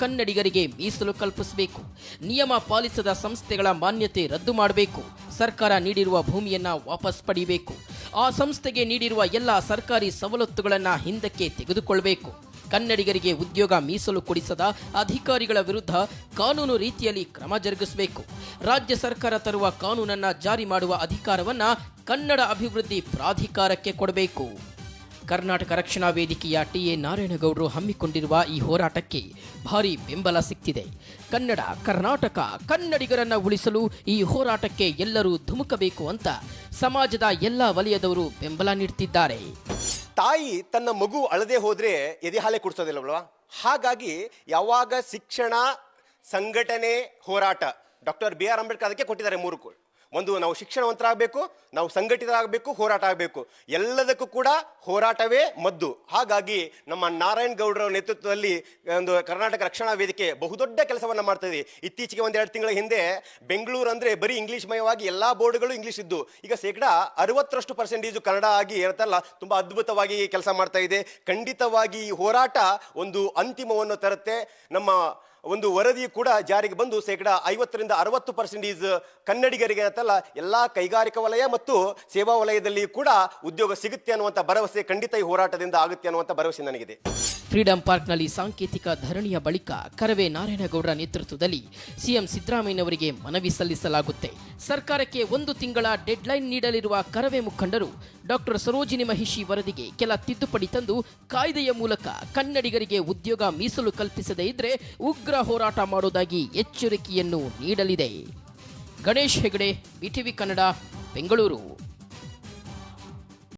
ಕನ್ನಡಿಗರಿಗೆ ಮೀಸಲು ಕಲ್ಪಿಸಬೇಕು. ನಿಯಮ ಪಾಲಿಸದ ಸಂಸ್ಥೆಗಳ ಮಾನ್ಯತೆ ರದ್ದು ಮಾಡಬೇಕು. ಸರ್ಕಾರ ನೀಡಿರುವ ಭೂಮಿಯನ್ನ ವಾಪಸ್ ಪಡೆಯಬೇಕು. ಆ ಸಂಸ್ಥೆಗೆ ನೀಡಿರುವ ಎಲ್ಲ ಸರ್ಕಾರಿ ಸವಲತ್ತುಗಳನ್ನು ಹಿಂದಕ್ಕೆ ತೆಗೆದುಕೊಳ್ಳಬೇಕು. ಕನ್ನಡಿಗರಿಗೆ ಉದ್ಯೋಗ ಮೀಸಲು ಕೊಡಿಸದ ಅಧಿಕಾರಿಗಳ ವಿರುದ್ಧ ಕಾನೂನು ರೀತಿಯಲ್ಲಿ ಕ್ರಮ ಜರುಗಿಸಬೇಕು. ರಾಜ್ಯ ಸರ್ಕಾರ ತರುವ ಕಾನೂನನ್ನ ಜಾರಿ ಮಾಡುವ ಅಧಿಕಾರವನ್ನ ಕನ್ನಡ ಅಭಿವೃದ್ಧಿ ಪ್ರಾಧಿಕಾರಕ್ಕೆ ಕೊಡಬೇಕು. ಕರ್ನಾಟಕ ರಕ್ಷಣಾ ವೇದಿಕೆಯ ಟಿ.ಎ. ನಾರಾಯಣಗೌಡರು ಹಮ್ಮಿಕೊಂಡಿರುವ ಈ ಹೋರಾಟಕ್ಕೆ ಭಾರಿ ಬೆಂಬಲ ಸಿಕ್ತಿದೆ. ಕರ್ನಾಟಕ ಕನ್ನಡಿಗರನ್ನ ಉಳಿಸಲು ಈ ಹೋರಾಟಕ್ಕೆ ಎಲ್ಲರೂ ಧುಮುಕಬೇಕು ಅಂತ ಸಮಾಜದ ಎಲ್ಲ ವಲಯದವರು ಬೆಂಬಲ ನೀಡುತ್ತಿದ್ದಾರೆ. ತಾಯಿ ತನ್ನ ಮಗು ಅಳದೆ ಹೋದ್ರೆ ಎದೆ ಹಾಲೆ ಕುಡಿಸೋದಿಲ್ಲವಲ್ವಾ? ಹಾಗಾಗಿ ಯಾವಾಗ ಶಿಕ್ಷಣ, ಸಂಘಟನೆ, ಹೋರಾಟ, ಡಾಕ್ಟರ್ ಬಿ ಆರ್ ಅಂಬೇಡ್ಕರ್ ಅದಕ್ಕೆ ಕೊಟ್ಟಿದ್ದಾರೆ 3. ಒಂದು, ನಾವು ಶಿಕ್ಷಣವಂತರಾಗಬೇಕು, ನಾವು ಸಂಘಟಿತರಾಗಬೇಕು, ಹೋರಾಟ ಆಗಬೇಕು. ಎಲ್ಲದಕ್ಕೂ ಕೂಡ ಹೋರಾಟವೇ ಮದ್ದು. ಹಾಗಾಗಿ ನಮ್ಮ ನಾರಾಯಣ್ ಗೌಡರ ನೇತೃತ್ವದಲ್ಲಿ ಒಂದು ಕರ್ನಾಟಕ ರಕ್ಷಣಾ ವೇದಿಕೆ ಬಹುದೊಡ್ಡ ಕೆಲಸವನ್ನು ಮಾಡ್ತಾ ಇದೆ. ಇತ್ತೀಚೆಗೆ 1-2 ತಿಂಗಳ ಹಿಂದೆ ಬೆಂಗಳೂರು ಅಂದರೆ ಬರೀ ಇಂಗ್ಲೀಷ್ ಮಯವಾಗಿ ಎಲ್ಲ ಬೋರ್ಡ್ಗಳು ಇಂಗ್ಲೀಷ್ ಇದ್ದು, ಈಗ 60% ಕನ್ನಡ ಆಗಿ ಇರುತ್ತಲ್ಲ, ತುಂಬ ಅದ್ಭುತವಾಗಿ ಕೆಲಸ ಮಾಡ್ತಾ ಇದೆ. ಖಂಡಿತವಾಗಿ ಈ ಹೋರಾಟ ಒಂದು ಅಂತಿಮವನ್ನು ತರುತ್ತೆ. ನಮ್ಮ ಒಂದು ವರದಿ ಕೂಡ ಜಾರಿಗೆ ಬಂದು 50-60% ಕನ್ನಡಿಗರಿಗೆ ಅಂತಲ್ಲ, ಎಲ್ಲ ಕೈಗಾರಿಕಾ ವಲಯ ಮತ್ತು ಸೇವಾ ವಲಯದಲ್ಲಿ ಕೂಡ ಉದ್ಯೋಗ ಸಿಗುತ್ತೆ ಅನ್ನುವಂಥ ಭರವಸೆ ಖಂಡಿತ ಈ ಹೋರಾಟದಿಂದ ಆಗುತ್ತೆ ಅನ್ನುವಂಥ ಭರವಸೆ ನನಗಿದೆ. ಫ್ರೀಡಂ ಪಾರ್ಕ್ನಲ್ಲಿ ಸಾಂಕೇತಿಕ ಧರಣಿಯ ಬಳಿಕ ಕರವೇ ನಾರಾಯಣಗೌಡರ ನೇತೃತ್ವದಲ್ಲಿ ಸಿಎಂ ಸಿದ್ದರಾಮಯ್ಯನವರಿಗೆ ಮನವಿ ಸಲ್ಲಿಸಲಾಗುತ್ತೆ. ಸರ್ಕಾರಕ್ಕೆ 1 ತಿಂಗಳ ಡೆಡ್ಲೈನ್ ನೀಡಲಿರುವ ಕರವೇ ಮುಖಂಡರು ಡಾಕ್ಟರ್ ಸರೋಜಿನಿ ಮಹಿಷಿ ವರದಿಗೆ ಕೆಲ ತಿದ್ದುಪಡಿ ತಂದು ಕಾಯ್ದೆಯ ಮೂಲಕ ಕನ್ನಡಿಗರಿಗೆ ಉದ್ಯೋಗ ಮೀಸಲು ಕಲ್ಪಿಸದೇ ಇದ್ರೆ ಉಗ್ರ ಹೋರಾಟ ಮಾಡುವುದಾಗಿ ಎಚ್ಚರಿಕೆಯನ್ನು ನೀಡಲಿದೆ. ಗಣೇಶ್ ಹೆಗಡೆ, BTV ಕನ್ನಡ, ಬೆಂಗಳೂರು.